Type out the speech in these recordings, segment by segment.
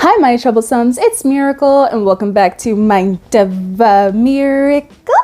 Hi my troublesomes, it's Miracle and welcome back to Mind of a Miracle.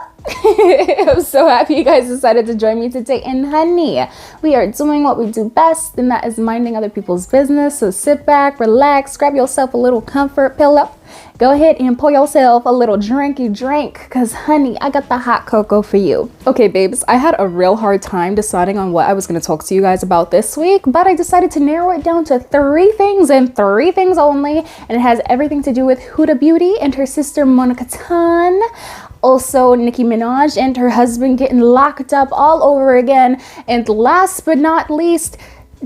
I'm so happy you guys decided to join me today, and honey, we are doing what we do best, and that is minding other people's business. So sit back, relax, grab yourself a little comfort pillow, go ahead and pour yourself a little drinky drink, because honey, I got the hot cocoa for you. Okay babes, I had a real hard time deciding on what I was going to talk to you guys about this week, but I decided to narrow it down to 3 things and 3 things only, and it has everything to do with Huda Beauty and her sister Kattan. Also, Nicki Minaj and her husband getting locked up all over again. And last but not least,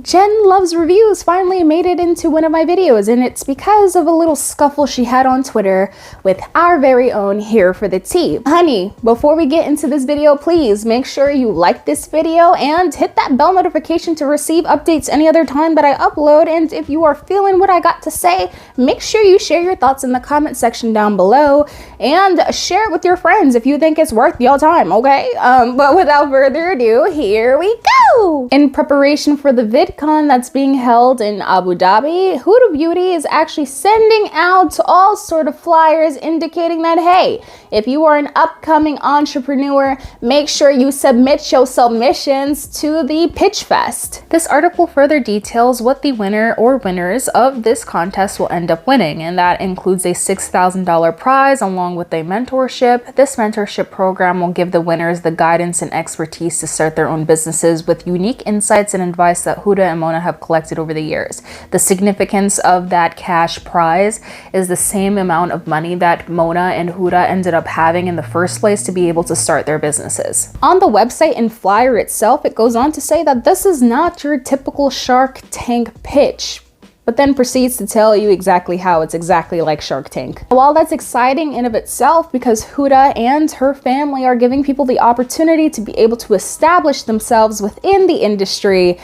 Jen Loves Reviews finally made it into one of my videos, and it's because of a little scuffle she had on Twitter with our very own HereForTheTea. Honey, before we get into this video, please make sure you like this video and hit that bell notification to receive updates any other time that I upload. And if you are feeling what I got to say, make sure you share your thoughts in the comment section down below and share it with your friends if you think it's worth your time, okay? But without further ado, here we go! In preparation for the VidCon that's being held in Abu Dhabi, Huda Beauty is actually sending out all sort of flyers indicating that, hey, if you are an upcoming entrepreneur, make sure you submit your submissions to the Pitch Fest. This article further details what the winner or winners of this contest will end up winning, and that includes a $6,000 prize along with a mentorship. This mentorship program will give the winners the guidance and expertise to start their own businesses with unique insights and advice that Huda and Mona have collected over the years. The significance of that cash prize is the same amount of money that Mona and Huda ended up having in the first place to be able to start their businesses. On the website and flyer itself, it goes on to say that this is not your typical Shark Tank pitch, but then proceeds to tell you exactly how it's exactly like Shark Tank. While that's exciting in of itself because Huda and her family are giving people the opportunity to be able to establish themselves within the industry,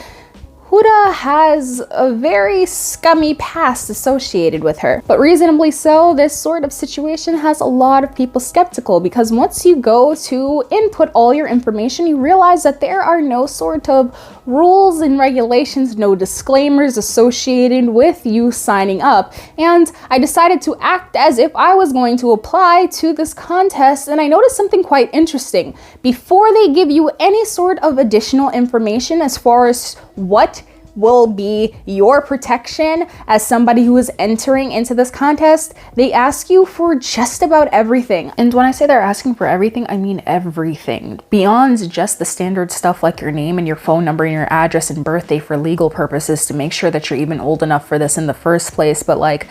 Huda has a very scummy past associated with her. But reasonably so, this sort of situation has a lot of people skeptical, because once you go to input all your information, you realize that there are no sort of rules and regulations, no disclaimers associated with you signing up. And I decided to act as if I was going to apply to this contest, and I noticed something quite interesting. Before they give you any sort of additional information as far as what will be your protection as somebody who is entering into this contest, they ask you for just about everything. And when I say they're asking for everything, I mean everything. Beyond just the standard stuff like your name and your phone number and your address and birthday for legal purposes to make sure that you're even old enough for this in the first place, but like,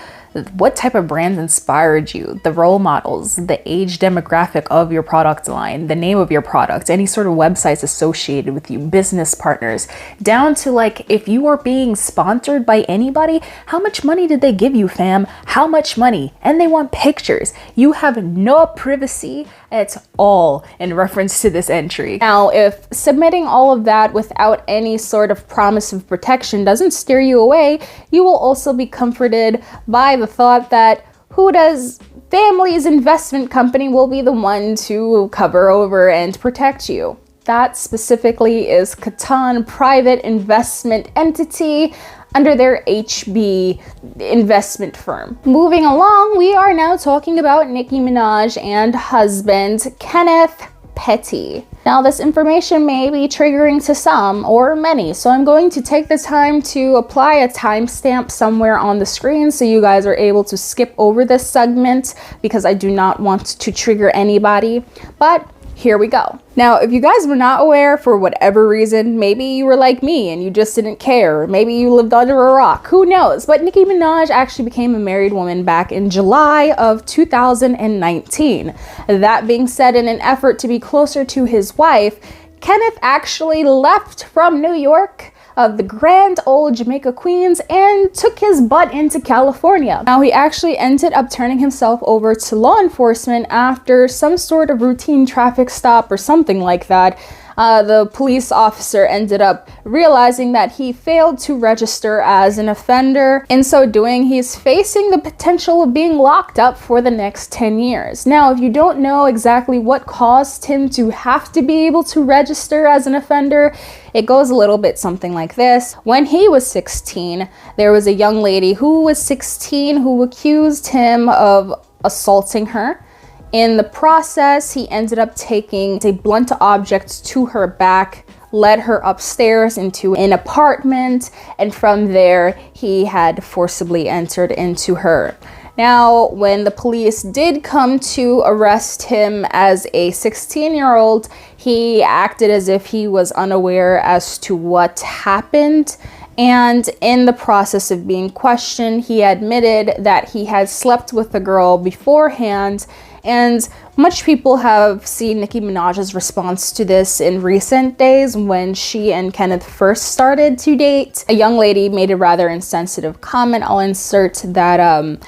what type of brands inspired you, the role models, the age demographic of your product line, the name of your product, any sort of websites associated with you, business partners, down to like, if you are being sponsored by anybody, how much money did they give you, fam? How much money? And they want pictures. You have no privacy at all in reference to this entry. Now, if submitting all of that without any sort of promise of protection doesn't steer you away, you will also be comforted by the thought that Huda's family's investment company will be the one to cover over and protect you. That specifically is Kattan Private Investment Entity under their HB investment firm. Moving along, we are now talking about Nicki Minaj and husband Kenneth Petty. Now, this information may be triggering to some or many, so I'm going to take the time to apply a timestamp somewhere on the screen so you guys are able to skip over this segment, because I do not want to trigger anybody. But here we go. Now, if you guys were not aware for whatever reason, maybe you were like me and you just didn't care, or maybe you lived under a rock, who knows? But Nicki Minaj actually became a married woman back in July of 2019. That being said, in an effort to be closer to his wife, Kenneth actually left from New York of the grand old Jamaica Queens and took his butt into California. Now, he actually ended up turning himself over to law enforcement after some sort of routine traffic stop or something like that. The police officer ended up realizing that he failed to register as an offender. In so doing, he's facing the potential of being locked up for the next 10 years. Now, if you don't know exactly what caused him to have to be able to register as an offender, it goes a little bit something like this. When he was 16, there was a young lady who was 16 who accused him of assaulting her. In the process, he ended up taking a blunt object to her back, led her upstairs into an apartment, and from there, he had forcibly entered into her. Now, when the police did come to arrest him as a 16-year-old, he acted as if he was unaware as to what happened. And in the process of being questioned, he admitted that he had slept with the girl beforehand. And much people have seen Nicki Minaj's response to this in recent days when she and Kenneth first started to date. A young lady made a rather insensitive comment. I'll insert that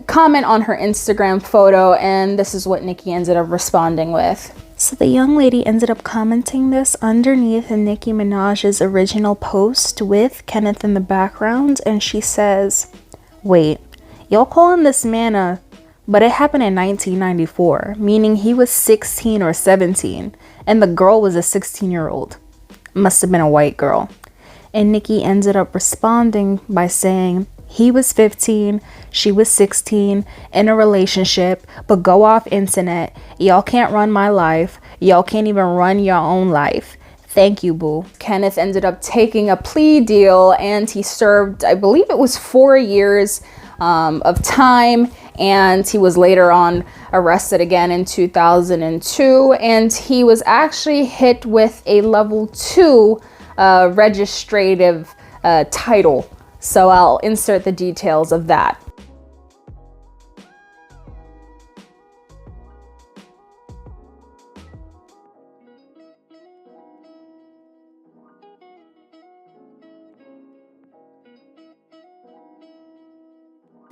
comment on her Instagram photo, and this is what Nicki ended up responding with. So the young lady ended up commenting this underneath Nicki Minaj's original post with Kenneth in the background, and she says, "Wait, y'all calling this man but it happened in 1994, meaning he was 16 or 17, and the girl was a 16-year-old. Must have been a white girl." And Nicki ended up responding by saying, "He was 15, she was 16, in a relationship, but go off internet. Y'all can't run my life. Y'all can't even run your own life. Thank you, boo." Kenneth ended up taking a plea deal, and he served, I believe it was 4 years of time, and he was later on arrested again in 2002, and he was actually hit with a level 2 registrative title. So I'll insert the details of that.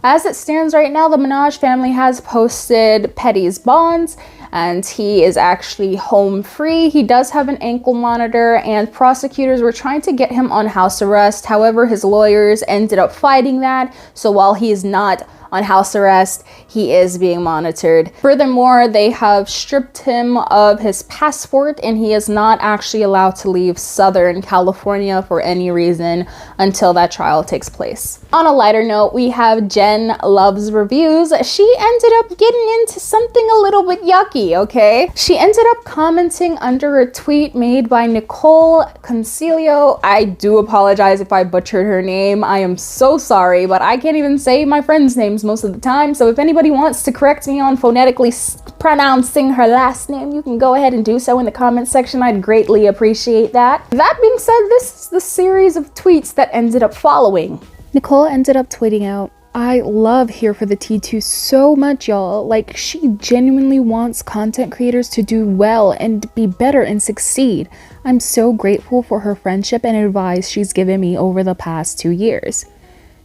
As it stands right now, the Minaj family has posted Petty's bonds, and he is actually home free. He does have an ankle monitor, and prosecutors were trying to get him on house arrest. However, his lawyers ended up fighting that. So while he is not on house arrest, he is being monitored. Furthermore, they have stripped him of his passport, and he is not actually allowed to leave Southern California for any reason until that trial takes place. On a lighter note, we have Jen Loves Reviews. She ended up getting into something a little bit yucky, okay? She ended up commenting under a tweet made by Nicole Concilio. I do apologize if I butchered her name. I am so sorry, but I can't even say my friends' names most of the time. So if anybody wants to correct me on phonetically pronouncing her last name, you can go ahead and do so in the comments section. I'd greatly appreciate that. That being said, this is the series of tweets that ended up following. Nicole ended up tweeting out, "I love HereForTheTea so much, y'all. Like, she genuinely wants content creators to do well and be better and succeed. I'm so grateful for her friendship and advice she's given me over the past 2 years."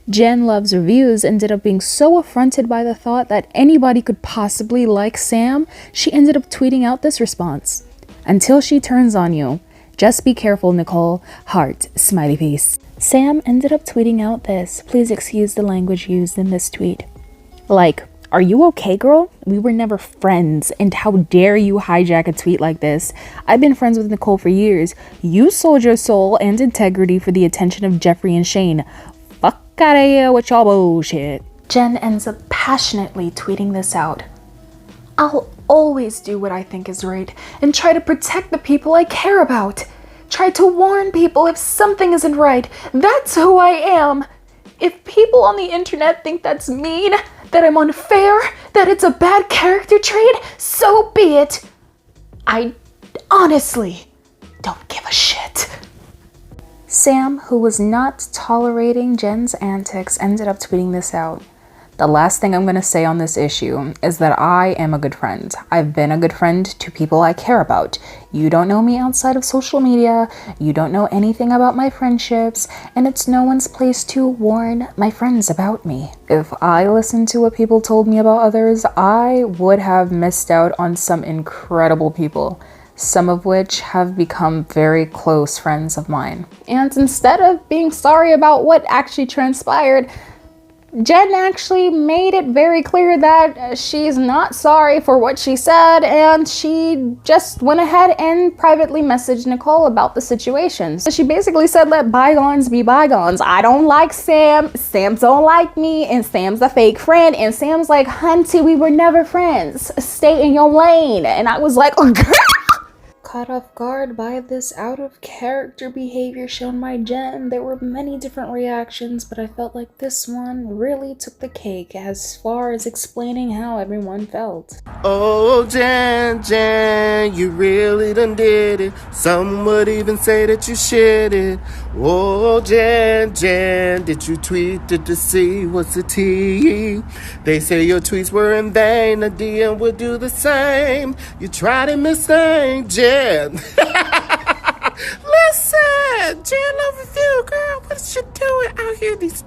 Jen Loves Reviews ended up being so affronted by the thought that anybody could possibly like Sam, she ended up tweeting out this response. "Until she turns on you. Just be careful, Nicole. Heart, smiley face." Sam ended up tweeting out this. Please excuse the language used in this tweet. Like, "Are you okay, girl? We were never friends, and how dare you hijack a tweet like this? I've been friends with Nicole for years. You sold your soul and integrity for the attention of Jeffrey and Shane. Fuck outta here with y'all bullshit." Jen ends up passionately tweeting this out. "I'll always do what I think is right and try to protect the people I care about. Try to warn people if something isn't right. That's who I am. If people on the internet think that's mean, that I'm unfair, that it's a bad character trait, so be it. I honestly don't give a shit." Sam, who was not tolerating Jen's antics, ended up tweeting this out. "The last thing I'm going to say on this issue is that I am a good friend. I've been a good friend to people I care about. You don't know me outside of social media. You don't know anything about my friendships, and it's no one's place to warn my friends about me. If I listened to what people told me about others, I would have missed out on some incredible people. some of which have become very close friends of mine. And instead of being sorry about what actually transpired, Jen actually made it very clear that she's not sorry for what she said, and she just went ahead and privately messaged Nicole about the situation. So she basically said, let bygones be bygones. I don't like Sam, Sam don't like me, and Sam's a fake friend. And Sam's like, hunty, we were never friends. Stay in your lane. And I was like, oh, girl. Caught off guard by this out of character behavior shown by Jen. There were many different reactions, but I felt like this one really took the cake as far as explaining how everyone felt. Oh, Jen, you really done did it. Some would even say that you shit it. Oh, Jen, did you tweet to see what's the tea? They say your tweets were in vain. A DM would do the same. You tried and mistake, Jen. Listen, Jen, love with you, girl. What is you doing out here in these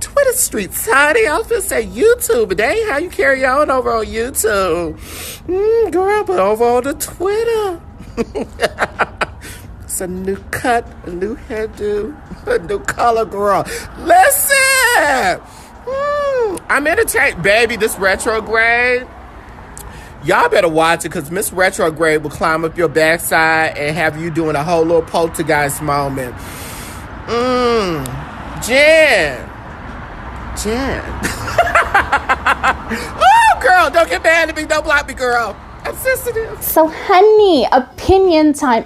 Twitter streets, honey? I was gonna say YouTube, but that ain't how you carry on over on YouTube. Girl, but over on the Twitter. It's a new cut, a new hairdo, a new color, girl. Listen! I'm entertained, baby, this retrograde. Y'all better watch it, because Miss Retrograde will climb up your backside and have you doing a whole little poltergeist moment. Jen. Oh, girl, don't get mad at me. Don't block me, girl. I'm sensitive. So, honey, opinion time.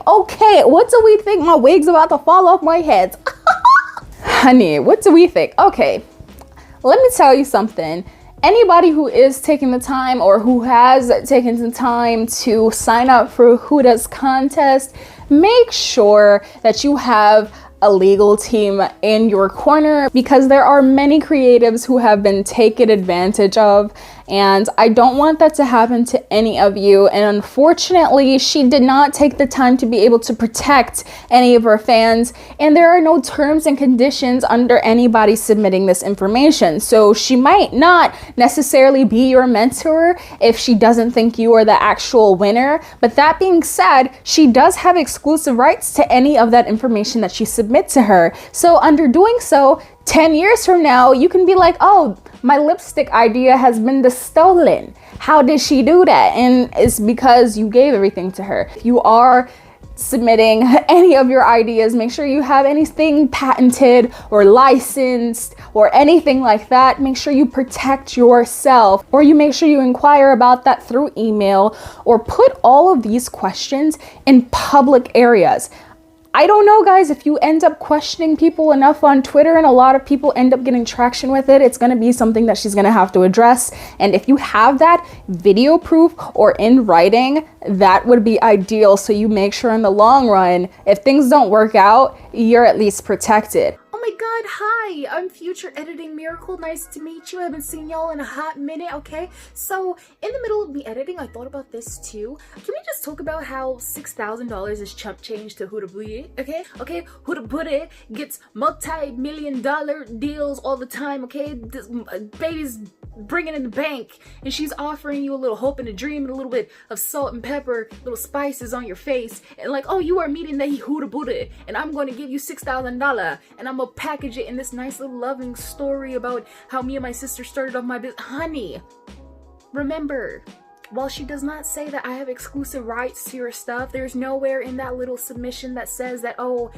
Okay, what do we think? My wig's about to fall off my head. Honey, what do we think? Okay, let me tell you something. Anybody who is taking the time or who has taken the time to sign up for Huda's contest, make sure that you have a legal team in your corner, because there are many creatives who have been taken advantage of, and I don't want that to happen to any of you. And unfortunately, she did not take the time to be able to protect any of her fans, and there are no terms and conditions under anybody submitting this information. So she might not necessarily be your mentor if she doesn't think you are the actual winner. But that being said, she does have exclusive rights to any of that information that she submits to her. So under doing so, 10 years from now, you can be like, oh, my lipstick idea has been stolen. How did she do that? And it's because you gave everything to her. If you are submitting any of your ideas, make sure you have anything patented or licensed or anything like that. Make sure you protect yourself, or you make sure you inquire about that through email, or put all of these questions in public areas. I don't know, guys, if you end up questioning people enough on Twitter and a lot of people end up getting traction with it, it's going to be something that she's going to have to address. And if you have that video proof or in writing, that would be ideal. So you make sure in the long run, if things don't work out, you're at least protected. Oh my god, hi! I'm Future Editing Miracle. Nice to meet you. I haven't seen y'all in a hot minute, okay? So, in the middle of me editing, I thought about this too. Can we just talk about how $6,000 is chump change to Huda Booty, okay? Okay, Huda Booty gets multi-million-dollar deals all the time, okay? This baby's bringing in the bank, and she's offering you a little hope and a dream and a little bit of salt and pepper, little spices on your face, and like, oh, you are meeting the Huda Booty, and I'm going to give you $6,000, and I'm gonna package it in this nice little loving story about how me and my sister started off my business. Honey, remember, while she does not say that I have exclusive rights to your stuff, there's nowhere in that little submission that says that, oh,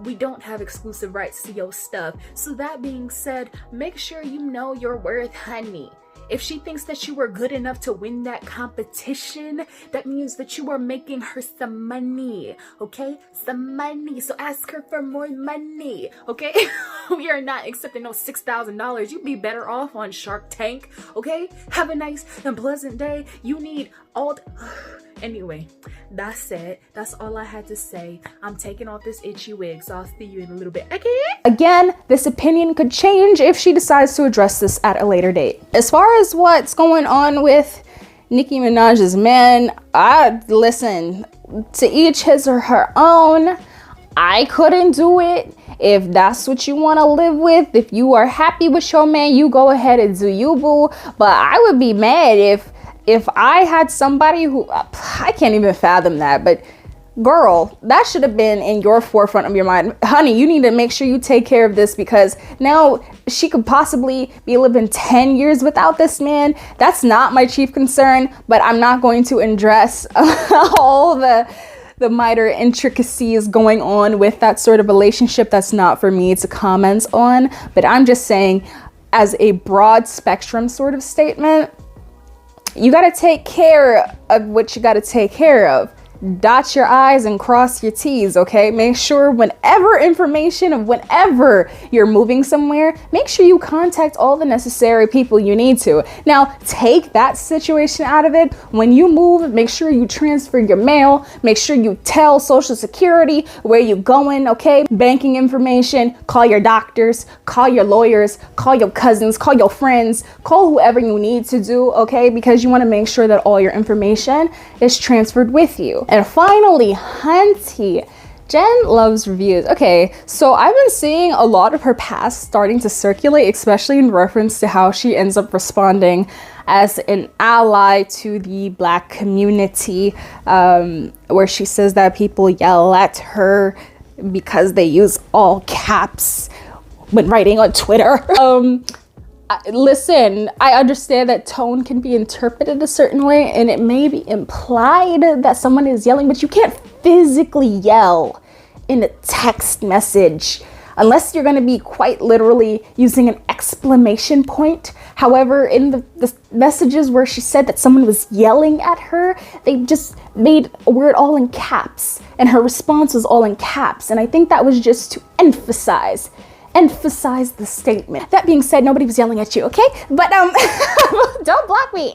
we don't have exclusive rights to your stuff. So that being said, make sure you know your worth, honey. If she thinks that you are good enough to win that competition, that means that you are making her some money, okay? Some money. So ask her for more money, okay? We are not accepting no $6,000. You'd be better off on Shark Tank, okay? Have a nice and pleasant day. You need all Anyway, that's it. That's all I had to say. I'm taking off this itchy wig, so I'll see you in a little bit. Okay? Again, this opinion could change if she decides to address this at a later date. As far as what's going on with Nicki Minaj's man, listen, to each his or her own. I couldn't do it. If that's what you want to live with, if you are happy with your man, you go ahead and do you, boo. But I would be mad if if I had somebody who, I can't even fathom that, but girl, that should have been in your forefront of your mind. Honey, you need to make sure you take care of this, because now she could possibly be living 10 years without this man. That's not my chief concern, but I'm not going to address all the minor intricacies going on with that sort of relationship. That's not for me to comment on, but I'm just saying, as a broad spectrum sort of statement, you got to take care of what you got to take care of. Dot your I's and cross your T's, okay? Make sure whenever you're moving somewhere, make sure you contact all the necessary people you need to. Now, take that situation out of it. When you move, make sure you transfer your mail. Make sure you tell Social Security where you're going, okay? Banking information, call your doctors, call your lawyers, call your cousins, call your friends, call whoever you need to do, okay? Because you want to make sure that all your information is transferred with you. And finally, Hunty. Jen loves reviews. Okay, so I've been seeing a lot of her past starting to circulate, especially in reference to how she ends up responding as an ally to the Black community, where she says that people yell at her because they use all caps when writing on Twitter. Listen, I understand that tone can be interpreted a certain way, and it may be implied that someone is yelling, but you can't physically yell in a text message unless you're going to be quite literally using an exclamation point. However, in the messages where she said that someone was yelling at her, they just made a word all in caps, and her response was all in caps, and I think that was just to emphasize the statement. That being said, nobody was yelling at you, okay? But don't block me.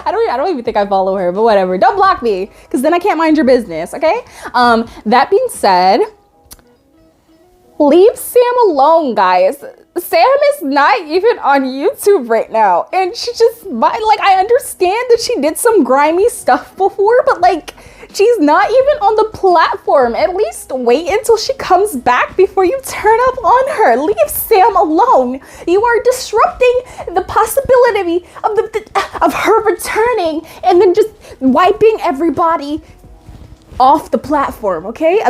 I don't even think I follow her, but whatever. Don't block me, because then I can't mind your business, okay? That being said, leave Sam alone, guys. Sam is not even on YouTube right now, and she just I understand that she did some grimy stuff before, but she's not even on the platform. At least wait until she comes back before you turn up on her. Leave Sam alone. You are disrupting the possibility of her returning and then just wiping everybody off the platform, okay?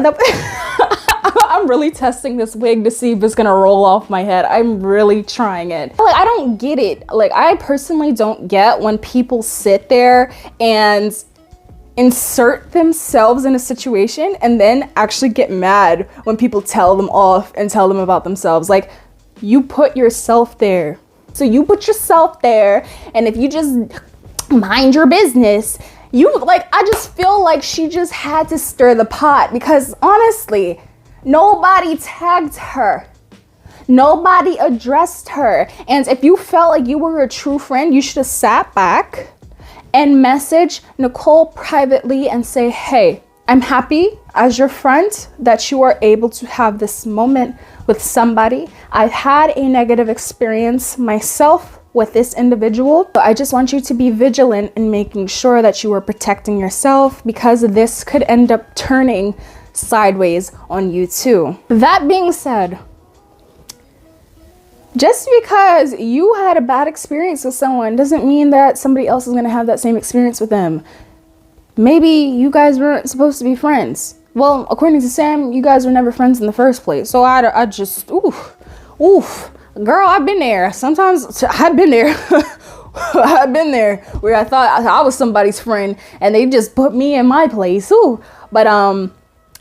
I'm really testing this wig to see if it's gonna roll off my head. I'm really trying it. I don't get it. I personally don't get when people sit there and insert themselves in a situation and then actually get mad when people tell them off and tell them about themselves. You put yourself there. So you put yourself there, and if you just mind your business, I just feel like she just had to stir the pot, because honestly, nobody tagged her. Nobody addressed her. And if you felt like you were a true friend, you should have sat back and message Nicole privately and say, hey, I'm happy as your friend that you are able to have this moment with somebody. I've had a negative experience myself with this individual, but I just want you to be vigilant in making sure that you are protecting yourself, because this could end up turning sideways on you too. That being said, just because you had a bad experience with someone doesn't mean that somebody else is going to have that same experience with them. Maybe you guys weren't supposed to be friends. Well, according to Sam, you guys were never friends in the first place. So I just, girl, I've been there. Sometimes I've been there. I've been there where I thought I was somebody's friend and they just put me in my place. But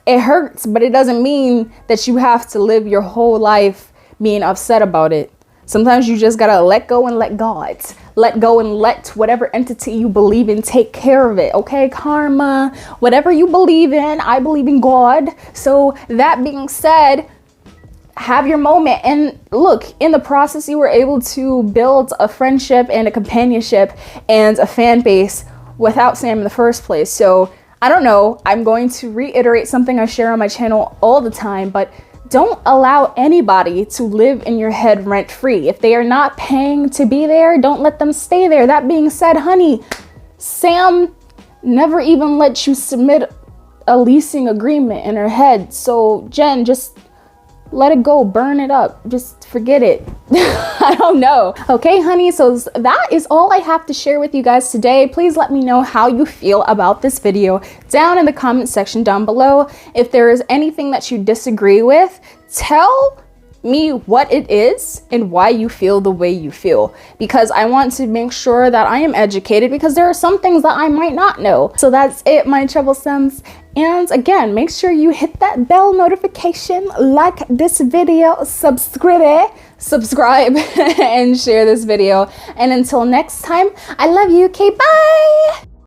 it hurts, but it doesn't mean that you have to live your whole life being upset about it. Sometimes you just gotta let go and let God. Let go and let whatever entity you believe in take care of it, okay? Karma, whatever you believe in, I believe in God. So that being said, have your moment. And look, in the process, you were able to build a friendship and a companionship and a fan base without Sam in the first place. So I don't know, I'm going to reiterate something I share on my channel all the time, but don't allow anybody to live in your head rent-free. If they are not paying to be there, don't let them stay there. That being said, honey, Sam never even let you submit a leasing agreement in her head. So Jen, just let it go, burn it up, just forget it. I don't know. Okay, honey, so that is all I have to share with you guys today. Please let me know how you feel about this video down in the comment section down below. If there is anything that you disagree with, tell me what it is and why you feel the way you feel, because I want to make sure that I am educated, because there are some things that I might not know. So that's it, my troublesomes. And again, make sure you hit that bell notification, like this video, subscribe, and share this video. And until next time, I love you. Okay, bye.